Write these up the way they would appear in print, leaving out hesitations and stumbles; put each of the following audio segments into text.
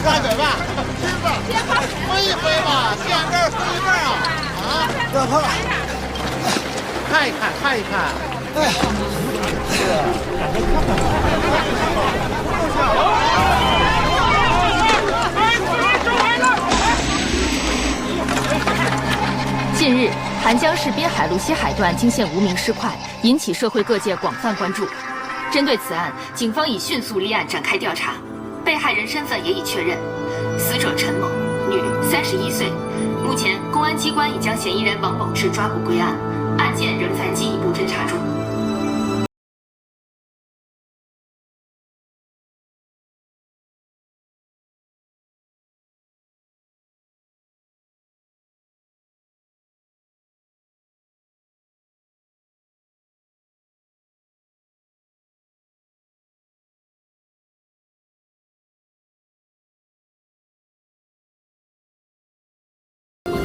干嘴吧，吃吧，挥一挥吧，见面挥一份啊！啊，不要怕，看一看，看一看。哎呀，近日，韩江市滨海路西海段惊现无名尸块，引起社会各界广泛关注。针对此案，警方已迅速立案展开调查，被害人身份也已确认，死者陈某，女，31岁。目前，公安机关已将嫌疑人王某志抓捕归案，案件仍在进一步侦查中。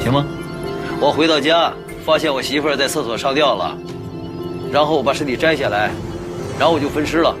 行吗？我回到家，发现我媳妇儿在厕所上吊了，然后我把尸体摘下来，然后我就分尸了。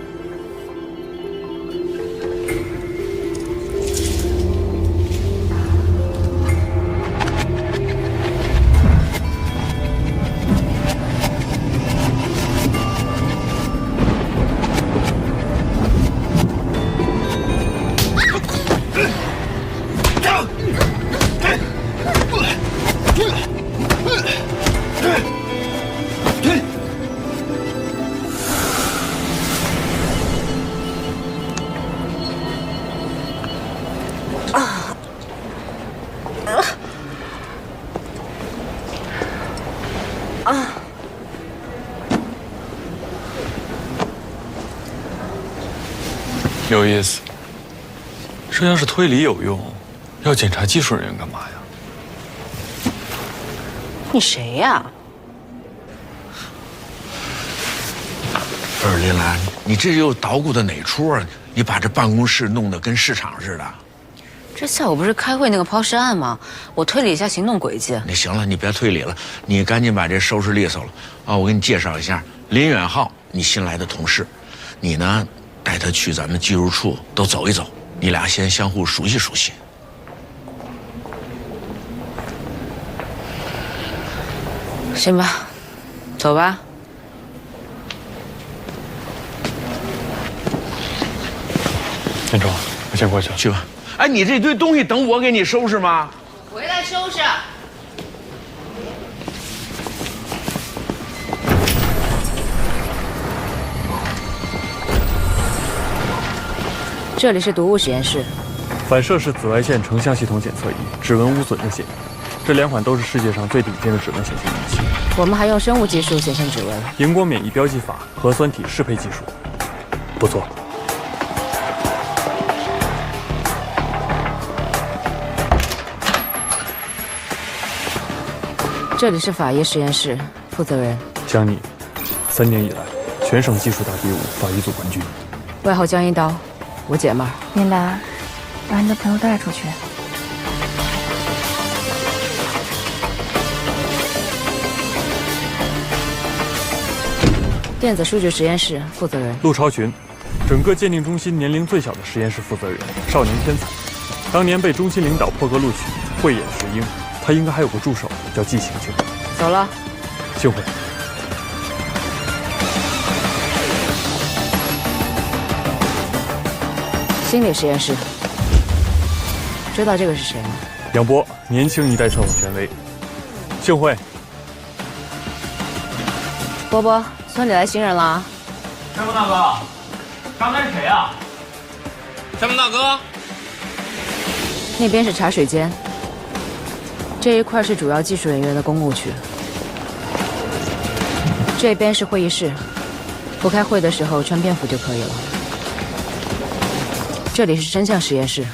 有意思。这要是推理有用，要检查技术人员干嘛呀？你谁呀？不是林兰，你这又捣鼓的哪出啊？你把这办公室弄得跟市场似的。这下午不是开会那个抛尸案吗？我推理一下行动轨迹。那行了，你别推理了，你赶紧把这收拾利索了啊！我给你介绍一下林远浩，你新来的同事，你呢带他去咱们技术处都走一走，你俩先相互熟悉熟悉。行吧，走吧。建忠，我先过去了。去吧。哎，你这堆东西等我给你收拾吗？回来收拾。这里是毒物实验室。反射式紫外线成像系统检测仪、指纹无损热显，这2款都是世界上最顶尖的指纹显现仪器。我们还用生物技术显现指纹，荧光免疫标记法、核酸体适配技术，不错。这里是法医实验室，负责人江毅，3年以来全省技术大比武法医组冠军，外号江一刀，我姐们儿。林兰，把你的朋友带出去。电子数据实验室负责人陆超群，整个鉴定中心年龄最小的实验室负责人，少年天才，当年被中心领导破格录取，慧眼识英。他应该还有个助手叫季晴晴。走了。幸会。心理实验室，知道这个是谁吗？杨波，年轻一代测谎权威。幸会。波波，村里来新人了啊。山峰大哥，刚才是谁啊？山峰大哥，那边是茶水间。这一块是主要技术人员的公务区，这边是会议室，不开会的时候穿便服就可以了。这里是声像实验室，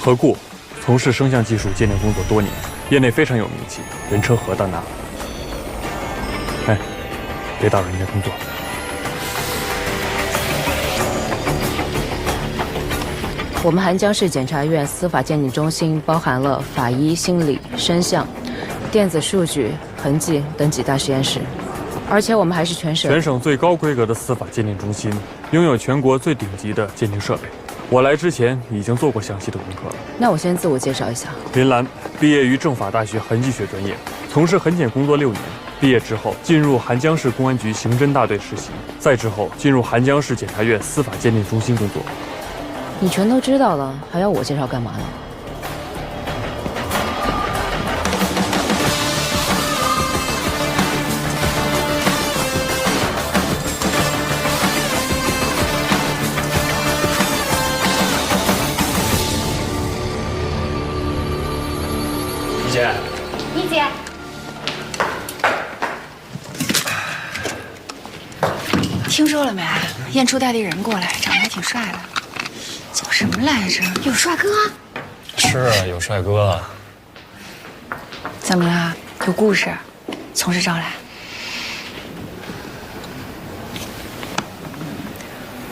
何故从事声像技术鉴定工作多年，业内非常有名气，人称何大拿。哎，别打扰人家工作。我们韩江市检察院司法鉴定中心包含了法医、心理、声像、电子数据、痕迹等几大实验室，而且我们还是全省最高规格的司法鉴定中心，拥有全国最顶级的鉴定设备。我来之前已经做过详细的功课了。那我先自我介绍一下，林兰毕业于政法大学痕迹学专业，从事痕检工作6年。毕业之后，进入韩江市公安局刑侦大队实习，再之后进入韩江市检察院司法鉴定中心工作。你全都知道了，还要我介绍干嘛呢？李姐，李姐，听说了没？演出代理人过来，长得还挺帅的，叫什么来着？有帅哥？是啊，有帅哥。怎么了？有故事？从实招来。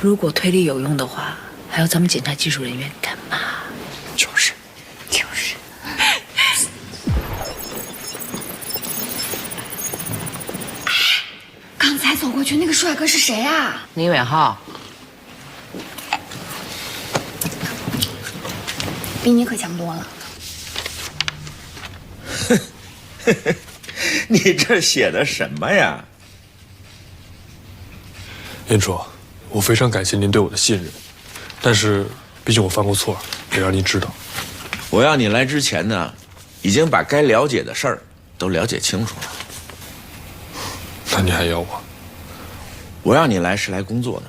如果推理有用的话，还要咱们检查技术人员干嘛？就是。刚才走过去那个帅哥是谁啊？林远浩。比你可强多了。你这写的什么呀？燕楚，我非常感谢您对我的信任，但是毕竟我犯过错，得让您知道。我要你来之前呢，已经把该了解的事儿都了解清楚了。那你还要我？我让你来是来工作的，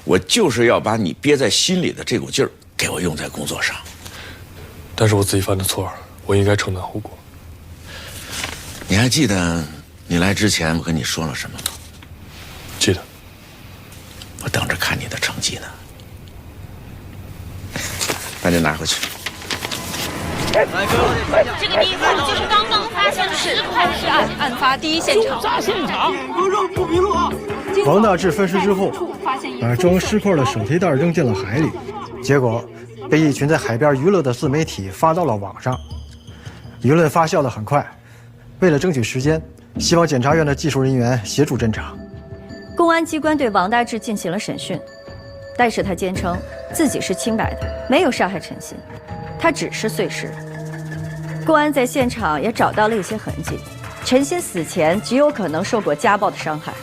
我就是要把你憋在心里的这股劲儿给我用在工作上。但是我自己犯的错，我应该承担后果。你还记得你来之前我跟你说了什么吗？记得。我等着看你的成绩呢。把这拿回去。这个地方就是刚刚发生的10块尸案案发第一现场。王大治分尸之后，把装尸块的手提袋扔进了海里，结果被一群在海边娱乐的自媒体发到了网上，舆论发酵得很快。为了争取时间，希望检察院的技术人员协助侦查。公安机关对王大治进行了审讯，但是他坚称自己是清白的，没有杀害陈鑫，他只是碎尸。公安在现场也找到了一些痕迹，陈鑫死前极有可能受过家暴的伤害。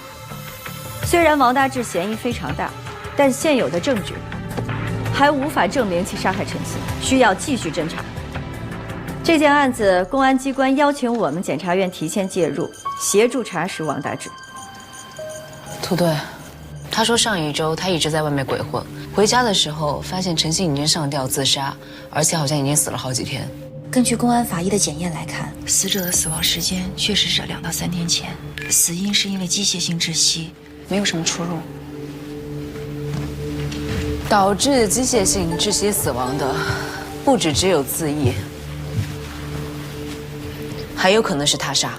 虽然王大治嫌疑非常大，但现有的证据还无法证明其杀害陈鑫，需要继续侦查。这件案子，公安机关邀请我们检察院提前介入，协助查实王大治。兔队，他说上一周他一直在外面鬼混，回家的时候发现陈鑫已经上吊自杀，而且好像已经死了好几天。根据公安法医的检验来看，死者的死亡时间确实是2到3天前，死因是因为机械性窒息，没有什么出入。导致机械性窒息死亡的，不只有自缢，还有可能是他杀。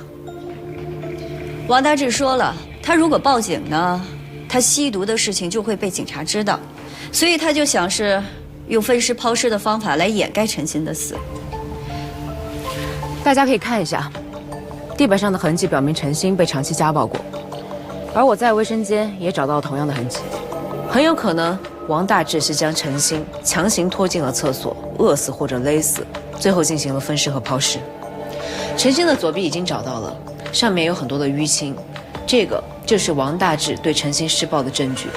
王大治说了，他如果报警呢，他吸毒的事情就会被警察知道，所以他就想是用分尸抛尸的方法来掩盖陈鑫的死。大家可以看一下，地板上的痕迹表明陈鑫被长期家暴过，而我在卫生间也找到同样的痕迹，很有可能王大治是将陈鑫强行拖进了厕所，饿死或者勒死，最后进行了分尸和抛尸。陈鑫的左臂已经找到了，上面有很多的淤青，这个就是王大治对陈鑫施暴的证据。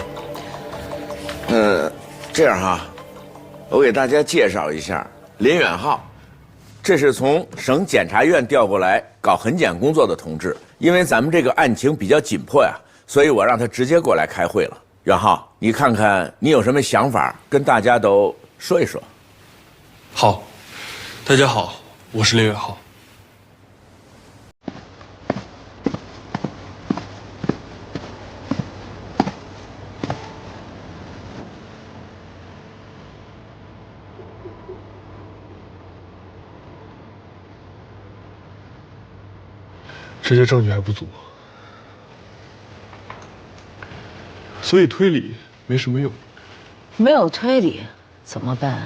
这样哈，我给大家介绍一下林远浩，这是从省检察院调过来搞痕检工作的同志。因为咱们这个案情比较紧迫呀，所以我让他直接过来开会了。远浩，你看看你有什么想法，跟大家都说一说。好，大家好，我是林远浩。这些证据还不足，所以推理没什么用。没有推理怎么办？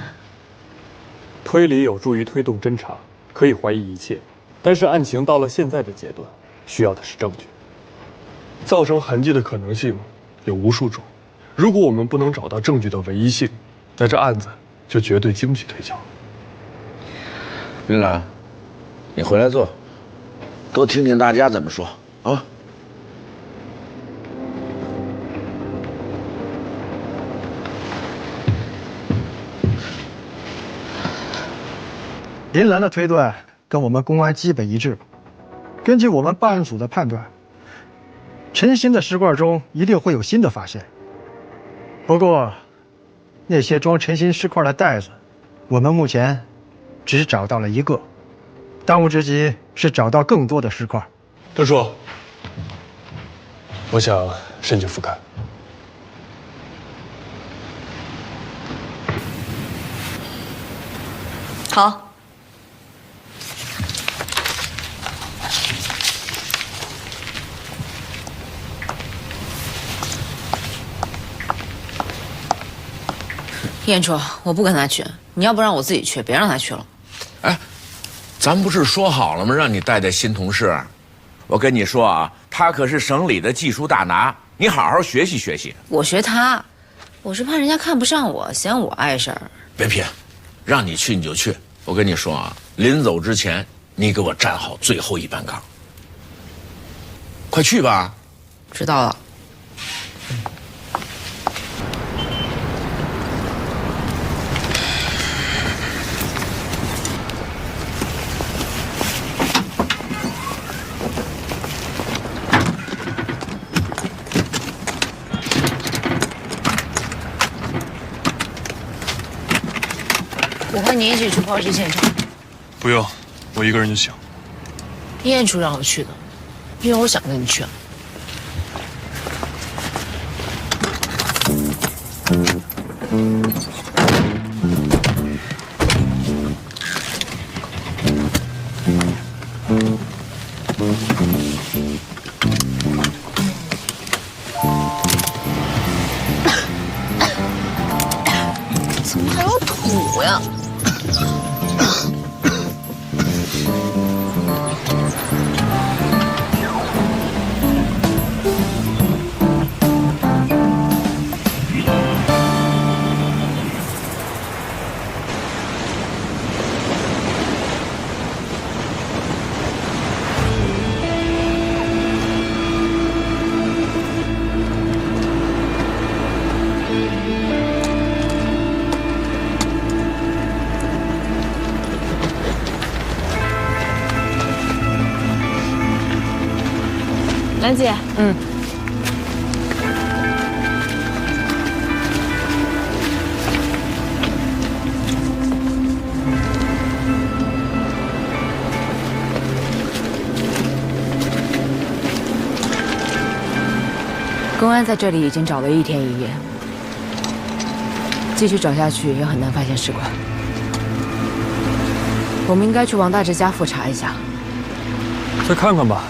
推理有助于推动侦查，可以怀疑一切，但是案情到了现在的阶段，需要的是证据。造成痕迹的可能性有无数种，如果我们不能找到证据的唯一性，那这案子就绝对经不起推敲。林兰，你回来坐，多听听大家怎么说啊。林兰的推断跟我们公安基本一致。根据我们办案组的判断，陈鑫的尸罐中一定会有新的发现。不过，那些装陈鑫尸块的袋子，我们目前只找到了一个，当务之急是找到更多的尸块。郑叔，我想申请复勘。好。燕初，我不跟他去，你要不让我自己去，别让他去了。哎，咱不是说好了吗？让你带带新同事。我跟你说啊，他可是省里的技术大拿，你好好学习学习。我学他，我是怕人家看不上我，嫌我碍事儿。别贫，让你去你就去。我跟你说啊，临走之前，你给我站好最后一班岗。快去吧。知道了。我和你一起去抛尸现场。不用，我一个人就行。燕初让我去的，因为我想跟你去。怎么还有土呀？兰姐，公安在这里已经找了1天1夜，继续找下去也很难发现尸块。我们应该去王大志家复查一下。再看看吧。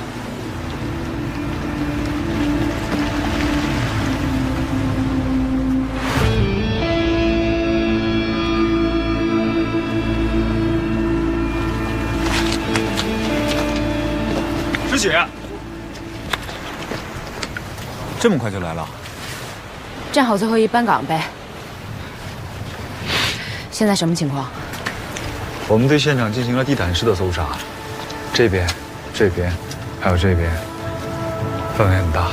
师姐，这么快就来了？站好最后一班岗呗。现在什么情况？我们对现场进行了地毯式的搜查，这边、这边，还有这边，范围很大。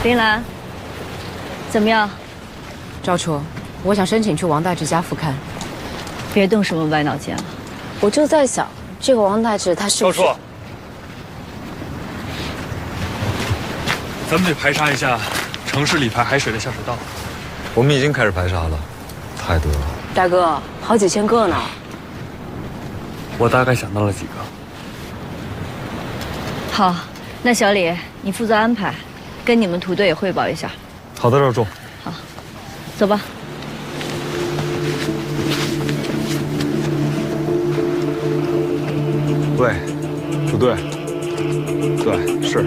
林兰，怎么样？赵初，我想申请去王大志家复勘。别动什么歪脑筋啊！我就在想，这个王大志他是不是……赵处，咱们得排查一下城市里排海水的下水道。我们已经开始排查了，太多了。大哥，好几千个呢。我大概想到了几个。好，那小李，你负责安排，跟你们土队也汇报一下。好的，赵处。好，走吧。对，不对？对，是。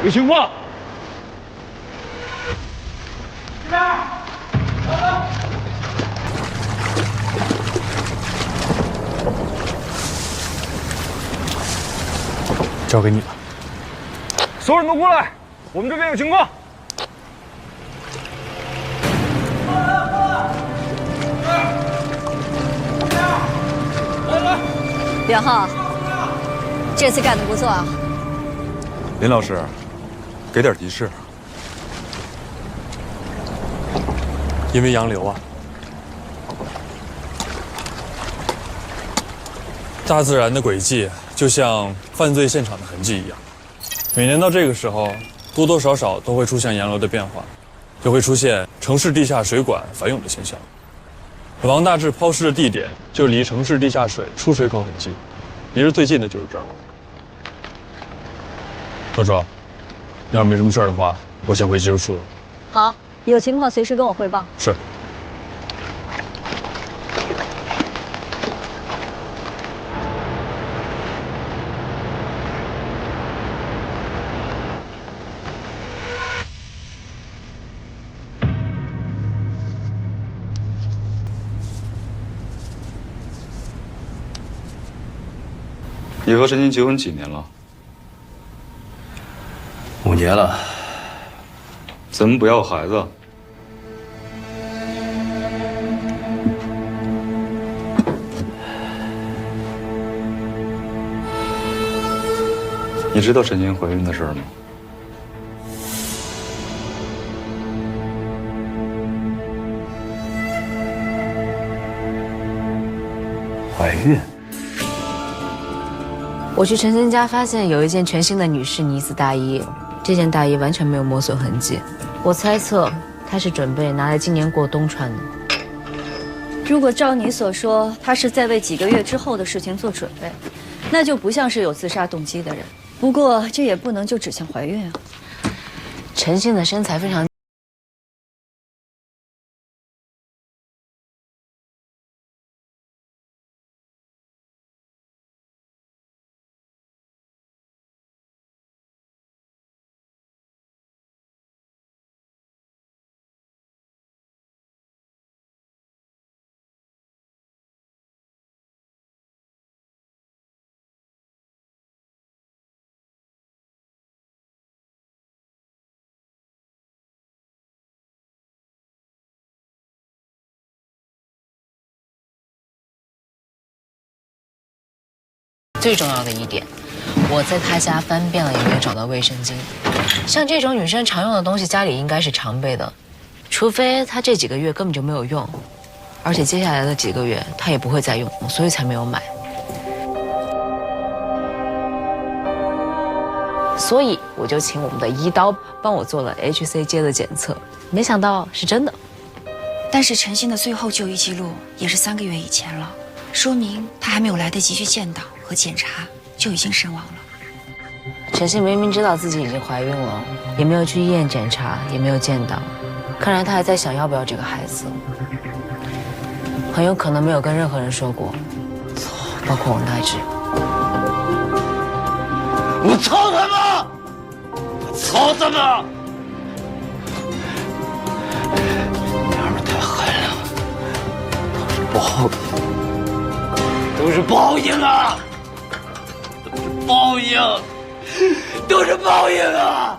有情况。这边，交给你了。所有人都过来，我们这边有情况。袁浩，这次干得不错啊。林老师，给点提示。因为洋流啊，大自然的轨迹就像犯罪现场的痕迹一样，每年到这个时候，多多少少都会出现洋流的变化，就会出现城市地下水管反涌的现象。王大治抛尸的地点就离城市地下水出水口很近，离着最近的就是这儿。周周，要是没什么事儿的话，我先回技术处了。好，有情况随时跟我汇报。是。你和陈静结婚几年了？5年了。怎么不要孩子？你知道陈静怀孕的事儿吗？怀孕？我去陈真家发现有一件全新的女士呢子大衣，这件大衣完全没有磨损痕迹。我猜测她是准备拿来今年过冬穿的。如果照你所说，她是在为几个月之后的事情做准备，那就不像是有自杀动机的人。不过这也不能就指向怀孕啊。陈信的身材非常。最重要的一点，我在她家翻遍了也没有找到卫生巾。像这种女生常用的东西，家里应该是常备的，除非她这几个月根本就没有用，而且接下来的几个月她也不会再用，所以才没有买。所以我就请我们的医刀帮我做了 HCG 的检测，没想到是真的。但是陈鑫的最后就医记录也是3个月以前了，说明他还没有来得及去建档和检查，就已经身亡了。陈鑫明明知道自己已经怀孕了，也没有去医院检查，也没有建档，看来他还在想要不要这个孩子，很有可能没有跟任何人说过，包括王大治。我操他妈！我操他妈！娘们太狠了，都是报应啊！报应，都是报应啊！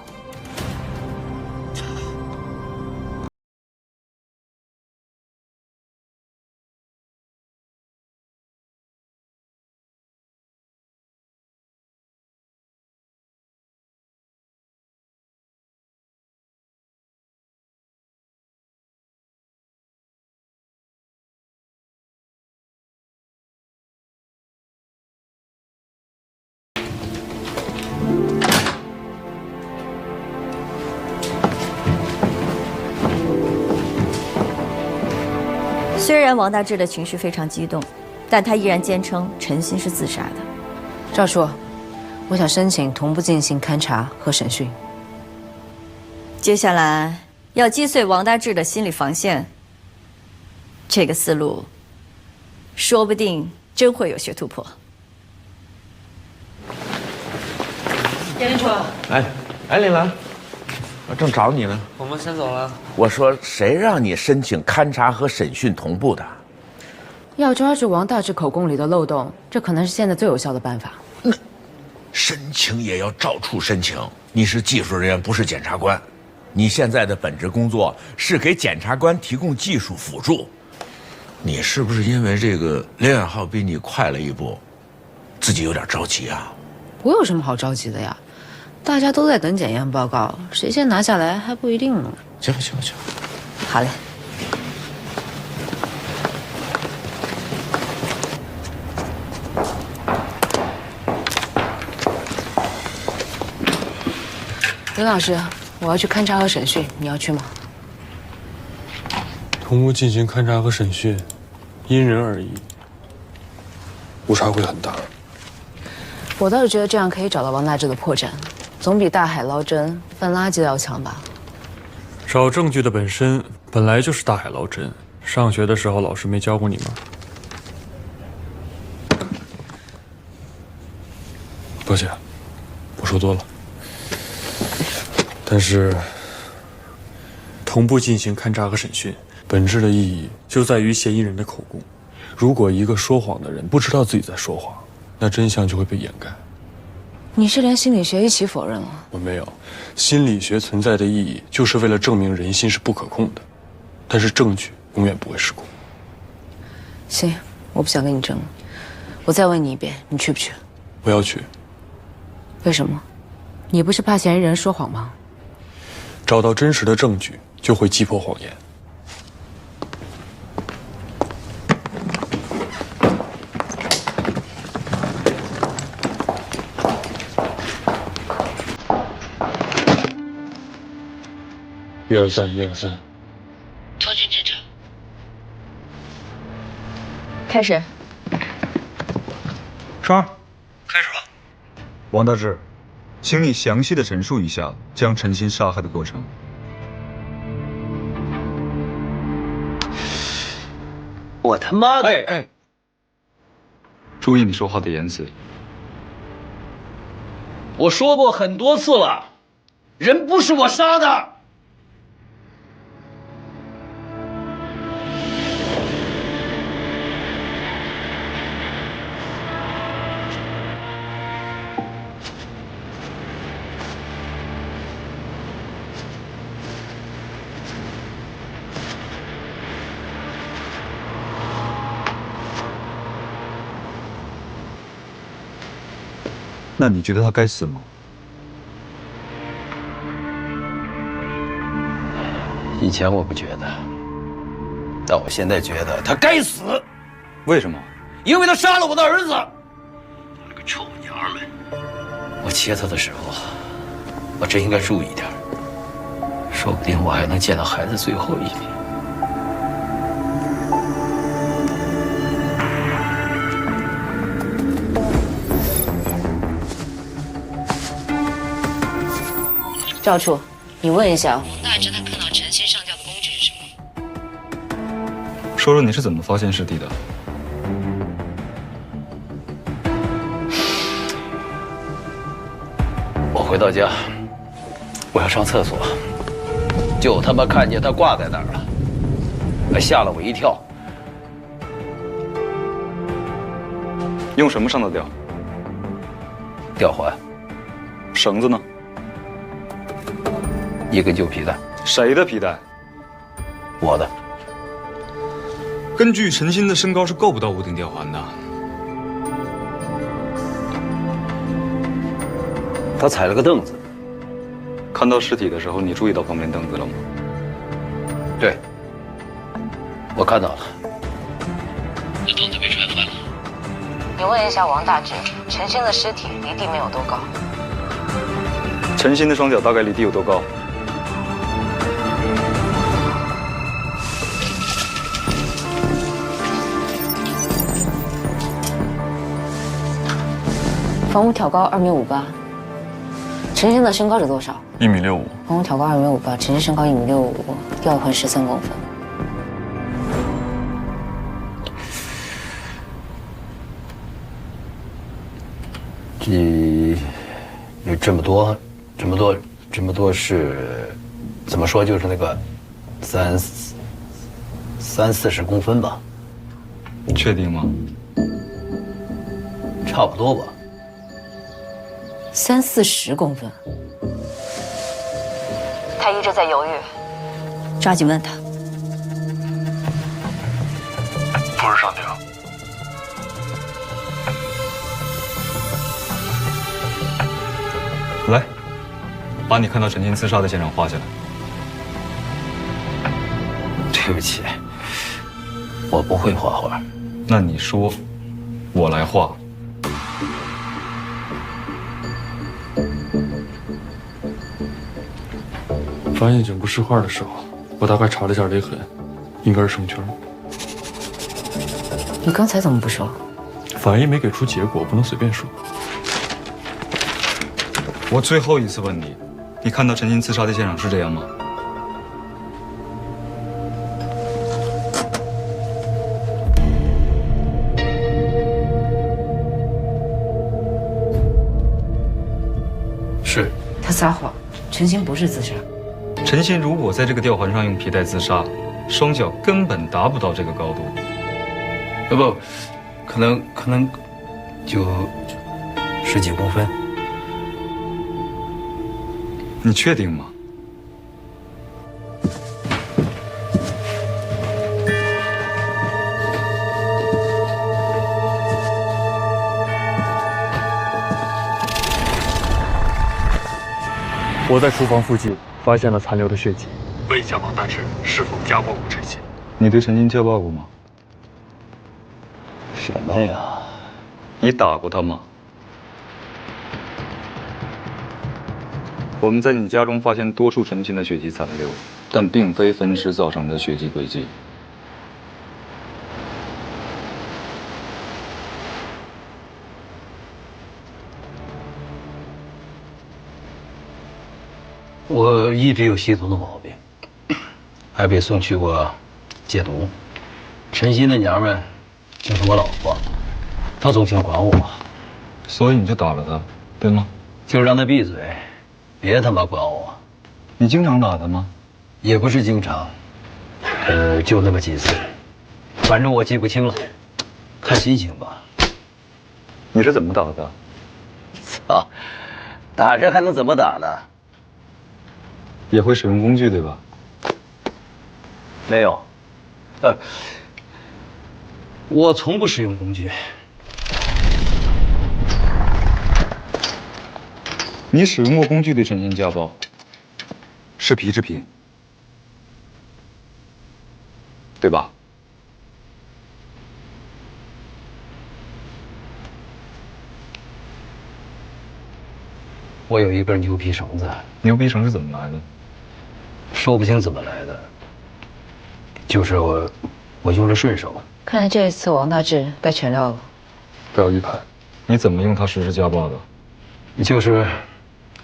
虽然王大治的情绪非常激动，但他依然坚称陈鑫是自杀的。赵叔，我想申请同步进行勘查和审讯。接下来要击碎王大治的心理防线，这个思路说不定真会有些突破。叶林楚，哎，林兰，我正找你呢。我们先走了。我说谁让你申请勘查和审讯同步的？要抓住王大治口供里的漏洞，这可能是现在最有效的办法。那申请也要照处申请。你是技术人员，不是检察官。你现在的本职工作是给检察官提供技术辅助。你是不是因为这个林远浩比你快了一步，自己有点着急啊？我有什么好着急的呀？大家都在等检验报告，谁先拿下来还不一定呢。行，好嘞。林老师，我要去勘查和审讯，你要去吗？同步进行勘查和审讯，因人而异，误差会很大。我倒是觉得这样可以找到王大治的破绽，总比大海捞针、翻垃圾的要强吧。找证据的本身本来就是大海捞针。上学的时候老师没教过你吗？抱歉，我说多了。但是，同步进行勘查和审讯，本质的意义就在于嫌疑人的口供。如果一个说谎的人不知道自己在说谎，那真相就会被掩盖。你是连心理学一起否认了？我没有，心理学存在的意义就是为了证明人心是不可控的，但是证据永远不会失控。行，我不想跟你争了。我再问你一遍，你去不去？我要去。为什么？你不是怕嫌疑人说谎吗？找到真实的证据，就会击破谎言。123，123。托军侦查。开始。双儿，开始吧。王大治，请你详细的陈述一下将陈鑫杀害的过程。我他妈的！哎，注意你说话的言辞。我说过很多次了，人不是我杀的。那你觉得他该死吗？以前我不觉得，但我现在觉得他该死。为什么？因为他杀了我的儿子。他个臭娘们！我切他的时候，我真应该注意点，说不定我还能见到孩子最后一面。赵处，你问一下，王大直他看到陈鑫上吊的工具是什么？说说你是怎么发现尸体的？我回到家，我要上厕所，就他妈看见他挂在那儿了，还吓了我一跳。用什么上的吊？吊环。绳子呢？一根旧皮带。谁的皮带？我的。根据陈鑫的身高是够不到屋顶吊环的。他踩了个凳子。看到尸体的时候，你注意到旁边凳子了吗？对，我看到了。那凳子被踹翻了。你问一下王大直，陈鑫的尸体离地面有多高？陈鑫的双脚大概离地有多高？房屋挑高2.58米，陈鑫的身高是多少？1.65米。房屋挑高2.58米，陈鑫身高1.65米，吊环13公分。有这么多是，怎么说就是那个30-40公分吧？确定吗？差不多吧。30-40公分。他一直在犹豫，抓紧问他。不是上吊。来，把你看到陈鑫自杀的现场画下来。对不起，我不会画画。那你说，我来画。发现颈部尸块的时候，我大概查了一下勒痕，应该是绳圈。你刚才怎么不说？法医没给出结果，不能随便说。我最后一次问你，你看到陈鑫自杀的现场是这样吗？是。他撒谎，陈鑫不是自杀。陈鑫如果在这个吊环上用皮带自杀，双脚根本达不到这个高度。不，可能就10几公分。你确定吗？我在厨房附近发现了残留的血迹，问一下王大直是否家暴过陈鑫？你对陈鑫家暴过吗？什么呀？你打过他吗？我们在你家中发现多处陈鑫的血迹残留，但并非分尸造成的血迹轨迹。我一直有吸毒的毛病，还被送去过戒毒。陈鑫的娘们就是我老婆，她总想管我，所以你就打了她，对吗？就让她闭嘴，别他妈管我。你经常打她吗？也不是经常，就那么几次，反正我记不清了，看心情吧。你是怎么打的？操，打这还能怎么打呢？也会使用工具对吧？没有，我从不使用工具。你使用过工具对陈鑫家暴，是皮制品，对吧？我有一根牛皮绳子。牛皮绳是怎么来的？说不清怎么来的，就是我用了顺手。看来这一次王大治该全料了。不要预判，你怎么用它实施家暴的？就是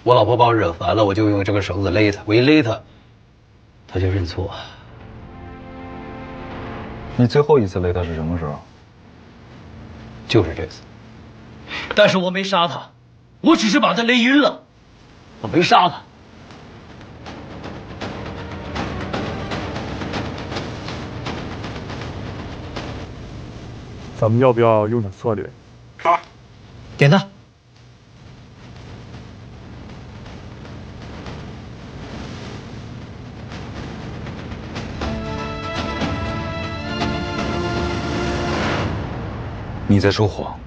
我老婆把我惹烦了，我就用这根绳子勒她，我一勒她，她就认错。你最后一次勒她是什么时候？就是这次。但是我没杀她，我只是把她勒晕了，我没杀她。咱们要不要用点策略？好，点他。你在说谎。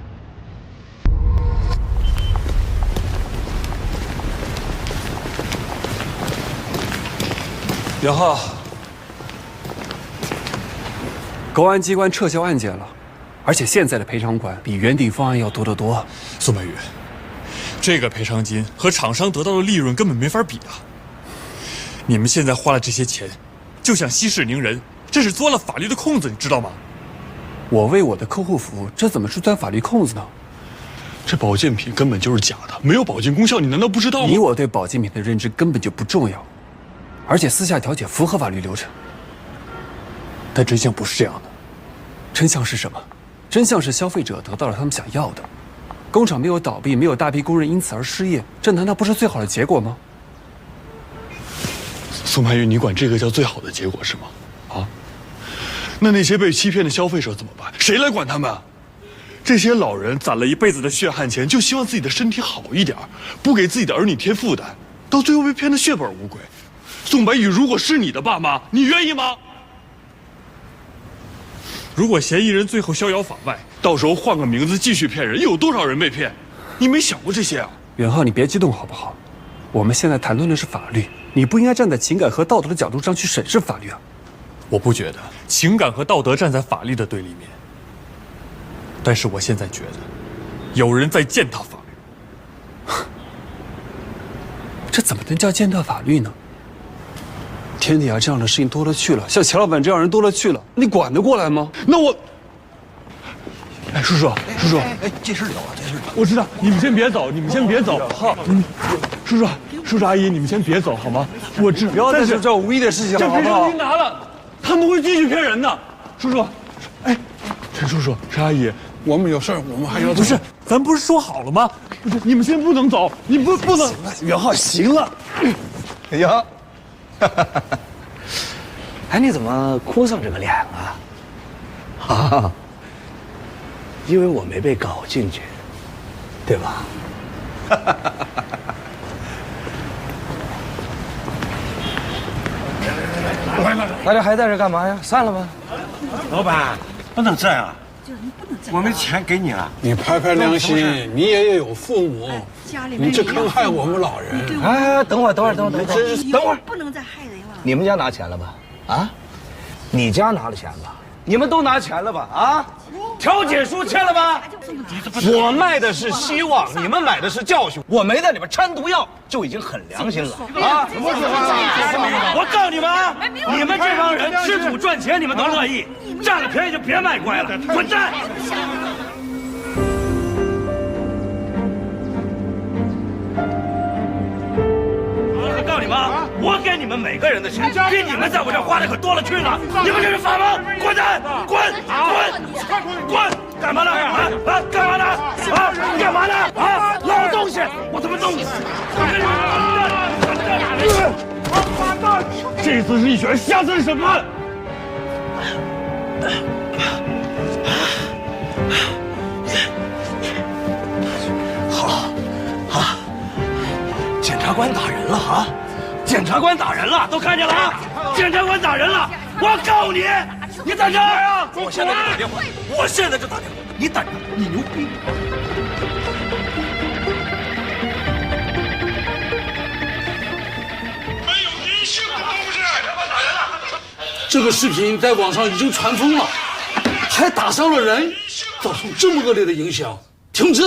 袁浩，公安机关撤销案件了。而且现在的赔偿款比原定方案要多得多。宋白宇，这个赔偿金和厂商得到的利润根本没法比啊！你们现在花了这些钱，就想息事宁人，这是钻了法律的空子，你知道吗？我为我的客户服务，这怎么是钻法律空子呢？这保健品根本就是假的，没有保健功效，你难道不知道吗？你我对保健品的认知根本就不重要，而且私下调解符合法律流程。但真相不是这样的，真相是什么？真相是消费者得到了他们想要的，工厂没有倒闭，没有大批工人因此而失业，这难道不是最好的结果吗？宋白宇，你管这个叫最好的结果是吗？啊？那些被欺骗的消费者怎么办？谁来管他们？这些老人攒了一辈子的血汗钱，就希望自己的身体好一点，不给自己的儿女添负担，到最后被骗得血本无归。宋白宇，如果是你的爸妈，你愿意吗？如果嫌疑人最后逍遥法外，到时候换个名字继续骗人，又有多少人被骗？你没想过这些啊？袁浩，你别激动好不好？我们现在谈论的是法律，你不应该站在情感和道德的角度上去审视法律啊。我不觉得情感和道德站在法律的对立面，但是我现在觉得，有人在践踏法律。这怎么能叫践踏法律呢？天底下这样的事情多了去了，像钱老板这样人多了去了，你管得过来吗？那我，哎，叔叔，这事了啊，这事了。我知道，你们先别走，你们先别走。好，叔叔阿姨，你们先别走好吗？我知，不要再说这无意的事情了，好不好？这赔偿金拿了，他们会继续骗人的。叔叔，哎，陈叔叔，陈阿姨，我们有事儿，我们还要走。不是，咱不是说好了吗？不是，你们先不能走，你不能。行了，袁浩，行了。哎呀。哎，你怎么哭丧着个脸啊？啊，因为我没被搞进去，对吧？大家还在这干嘛呀？散了吧。老板，不能这样，我们钱给你了。你拍拍良心，你也有父母，你这坑害我们老人。哎，等会儿，等会儿，不能再害人了。你们家拿钱了吧？啊，你家拿了钱吧？你们都拿钱了吧？啊，调解书签了吧？我卖的是希望，你们买的是教训。我没在里边掺毒药，就已经很良心了啊！我告诉你们啊，你们这帮人吃土赚钱，你们都乐意，占了便宜就别卖乖了，滚蛋！告诉你们啊，我给你们每个人的钱，比你们在我这花的可多了去了。你们这是法吗？滚蛋！滚！干嘛呢？干嘛呢？干嘛呢？老东西，我他妈弄死！这次是一拳，下次是审判。好，检察官打人了啊！检察官打人了，都看见了啊！检察官打人了，我告你！你等着！我现在就打电话，我现在就打电话，你等着，你牛逼！没有人性的东西！检察官打人了！这个视频在网上已经传疯了，还打伤了人，造成这么恶劣的影响，停止！